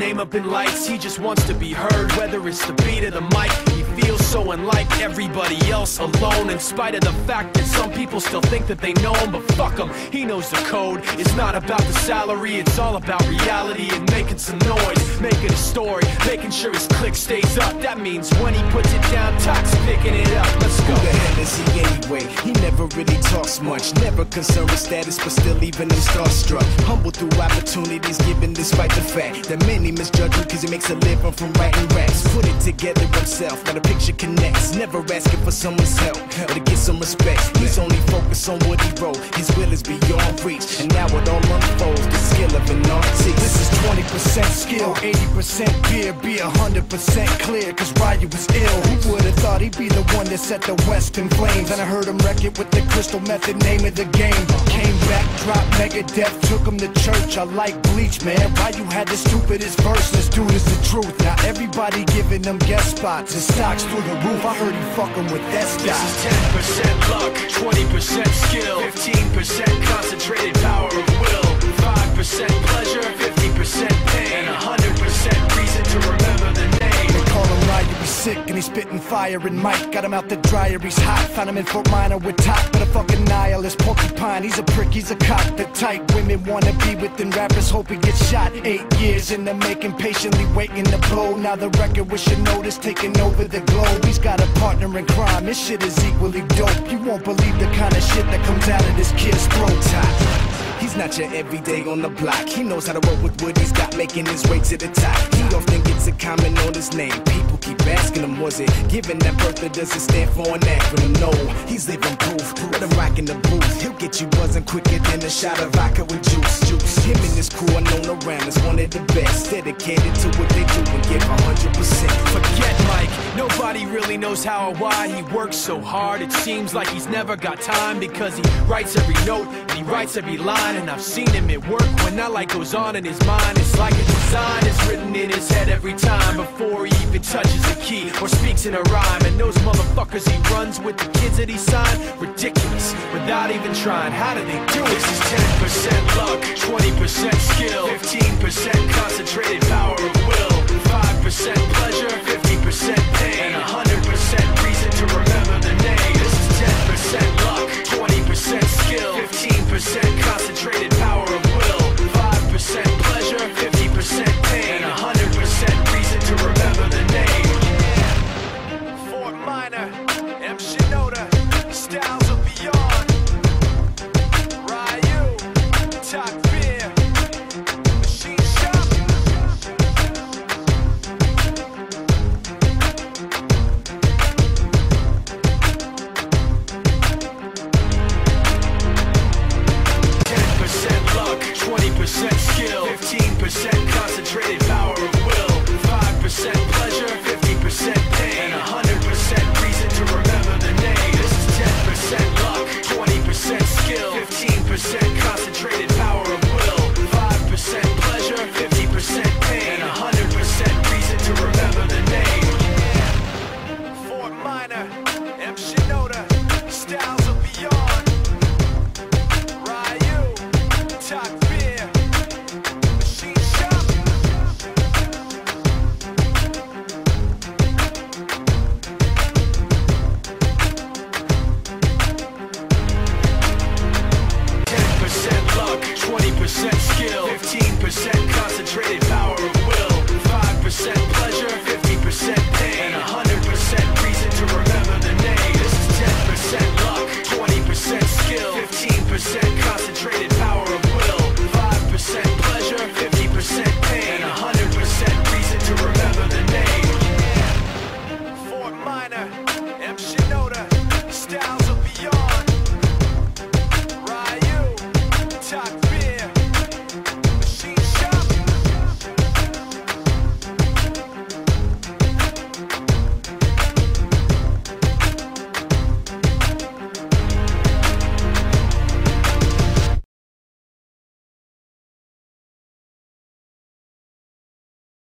name up in lights. He just wants to be heard, whether it's the beat of the mic. He feels so unlike everybody else, alone, in spite of the fact that some people still think that they know him. But fuck him, he knows the code. It's not about the salary, it's all about reality and making some noise, making a story, making sure his click stays up. That means when he puts it down, Tox picking it up. Let's go. Who the hell is he anyway? He never really talks much, never concerned with status, but still even him starstruck. Humble through opportunities given despite the fact that many misjudge him cause he makes a living from writing raps. Put it together himself, now the picture connects, never asking for someone's help or to get some respect. He's only focused on what he wrote, his will is beyond reach, and now it all unfolds, the skill of an artist. This is 20% skill, 80% beer, be 100% clear, cause Ryu was ill. Who would've thought he'd be the one that set the West in flames? And I heard him wreck it with the crystal method, name of the game. Came back, dropped Megadeth, took him to church. I like Bleach, man. Ryu had the stupidest verse, this dude is the truth. Now everybody giving them guest spots and stocks through the roof. I heard he fucking with that stock. This is 10% luck, 20% skill, 15% concentrated power of will, 5% pleasure, 50% pain, and 100% reason to remember the name. They call him Ryu, he's sick and he's spitting fire. And Mike got him out the dryer, he's hot. Found him in Fort Minor with top, but a fucking nihilist porcupine. He's a prick, he's a cock. The type women wanna be with, and rappers hope he gets shot. 8 years in the making, patiently waiting to blow. Now the record with your notice taking over the globe. He's got a partner in crime, this shit is equally dope. You won't believe the kind of shit that comes out of this kid's throat. He's not your everyday on the block. He knows how to roll with what he's got, making his way to the top. He often gets a comment on his name. People keep asking him, was it given that birth, or does it stand for an acronym? No, he's living proof. Let him rock in the booth. He'll get you buzzing quicker than a shot of vodka with juice. Him and his crew are known around as one of the best, dedicated to what they do and give 100%. Forget Mike, nobody really knows how or why he works so hard. It seems like he's never got time, because he writes every note and he writes every line. And I've seen him at work when that light goes on in his mind. It's like a design is written in his head every time, before he even touches a key or speaks in a rhyme. And those motherfuckers he runs with, the kids that he signed, ridiculous, without even trying. How do they do it? This is 10% luck, 20% skill, 15% concentrated power of will, 5% pleasure, 50% pain, and 100% reason to remember the name. This is 10% luck, 20% skill, 15% concentrated power of will, 5% pleasure, 50% pain, and 100% reason to remember the name. Fort Minor, M. Shinoda, Styles of Beyond, Ryu, Talk Beer, Machine Shop. 10% luck, 20% skill, 15% concentrated power of will, 5% pleasure, 50% pain, and 100% reason to remember the name. This is 10% luck, 20% skill, 15% concentrated power of will, 5% pleasure, 50% pain, and 100% reason to remember the name. Fort Minor, M. Shinoda, Styles of Beyond, Ryu, Talk Beer, Machine Shop. 10% luck, 20% skill, 15% concentrated power of will, 5% pleasure, 50% pain, and 100% reason to remember the name. This is 10% luck, 20% skill, 15%